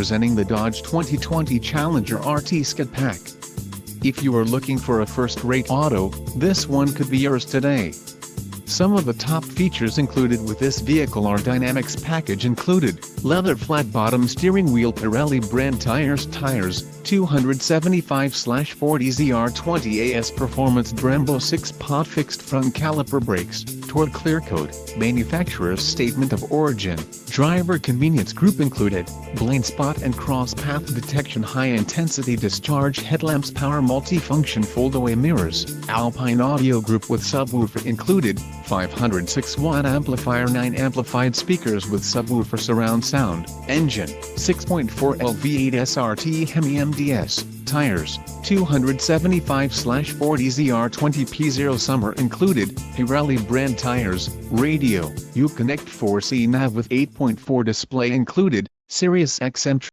presenting the Dodge 2020 Challenger RT Scat Pack. If you are looking for a first-rate auto, this one could be yours today. Some of the top features included with this vehicle are Dynamics package included, leather flat-bottom steering wheel, Pirelli brand tires, 275/40 ZR20 AS Performance Brembo 6-pot fixed front caliper brakes, Toward Clear Coat, manufacturer's statement of origin, driver convenience group included, blind spot and cross path detection, high-intensity discharge headlamps, power multifunction fold-away mirrors, Alpine audio group with subwoofer included, 506-watt amplifier, 9 amplified speakers with subwoofer surround sound, engine, 6.4L V8 SRT Hemi MDS, tires, 275/40 ZR20 P0 summer included, Pirelli brand tires, radio, Uconnect 4C nav with 8.4 display included, Sirius XM